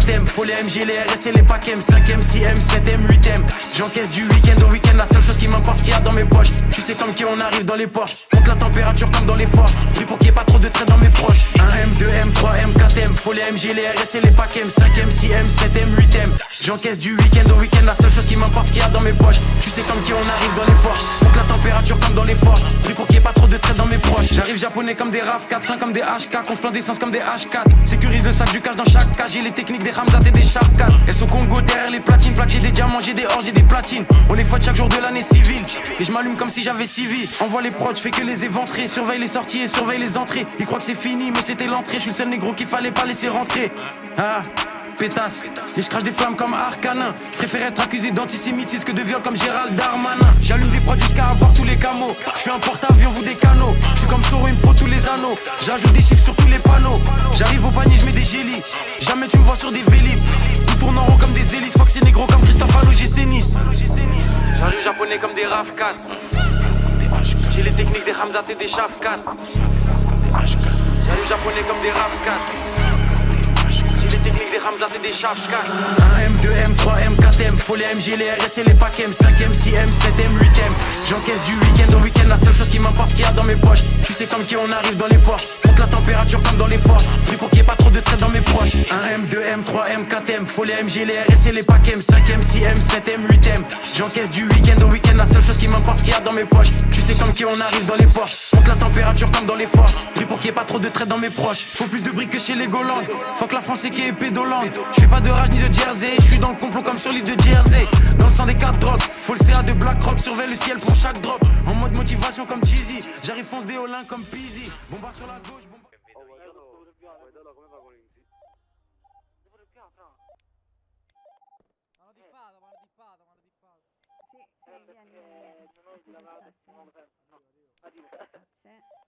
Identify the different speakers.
Speaker 1: 4ème, faut les MG, les RS et les PACM. 5ème, 6ème, 7ème, 8ème. J'encaisse du week-end au week-end, la seule chose qui m'importe qu'il y a dans mes poches. Tu sais comme qui on arrive dans les Porsche. Monte la température comme dans les forges. Pris pour qu'il n'y ait pas trop de traits dans mes proches. 1M, 2M, 3M, 4M. Faut les MG, les RS et les PACM. 5ème, 6ème, 7ème, 8ème. J'encaisse du week-end au week-end, la seule chose qui m'importe qu'il y a dans mes poches. Tu sais comme qui on arrive dans les Porsche. Monte la température comme dans les forges. Pris pour qu'il n'y ait pas trop de traits dans mes proches. J'arrive japonais comme des RAV4, fin comme des HK. On se plaint d'essence comme des H4. Sécurise le sac du cash dans chaque cage. J'ai les techniques des Ramzat et des Shafkat. Elles au Congo derrière les platines. Plaque, j'ai des diamants, j'ai des or, j'ai des platines. On les fouette chaque jour de l'année civile. Et je m'allume comme si j'avais 6 vies. Envoie les prods, je fais que les éventrer. Surveille les sorties et surveille les entrées. Ils croient que c'est fini, mais c'était l'entrée. Je suis le seul négro qu'il fallait pas laisser rentrer. Ah, pétasse. Et je crache des flammes comme Arcanin. Je préfère être accusé d'antisémitisme que de viol comme Gérald Darmanin. J'allume des prods jusqu'à avoir tous les camos. Je suis un porte-avions, vous des canaux. Je suis comme Soro, il me faut tous les anneaux. J'ajoute des chiffres sur tous les panneaux. J'arrive au panier, je mets des gélis. Jamais tu me vois sur des vélib. Tout tourne en rond comme des hélices. Faut que c'est négro comme Christophe Allo, j'ai Nice. J'arrive japonais comme des RAV4. J'ai les techniques des Hamzat et des Shafkat. J'arrive japonais comme des RAV4. J'ai les techniques des Hamzat et des Shafkat. 1M, 2M, 3M, 4M. Faut les MG, les RS et les PACM. 5M, 6M, 7M, 8M. J'encaisse du week-end au week-end. La seule chose qui m'importe qu'il y a dans mes poches. Tu sais comme qui on arrive dans les Porsche. Monte la température comme dans les forges. Pris pour qu'il n'y ait pas trop de traits dans mes proches. 1M, 2M, 3M, 4M. Faut les MG, les RS et les PACM. 5M, 6M, 7M, 8M. J'encaisse du week-end au week-end. La seule chose qui m'importe qu'il y a dans mes poches. Tu sais comme qui on arrive dans les Porsche. Monte la température comme dans les forges. Pris pour qu'il n'y ait pas trop de traits dans mes proches. Faut plus de briques que chez les Golandes. Faut que la France est qui est pédolante. Je fais pas de rage ni de jersey. Je suis dans le complot comme sur l'île de Jersey. Dans le sang des 4 drogues. Faut le CA de BlackRock. Surveille le ciel pour chaque drop. En mode motivation comme Jeezy. J'arrive fonce des Olin comme Peasy. Bombarde sur la gauche.
Speaker 2: Sì, sì, vieni, vieni. Grazie.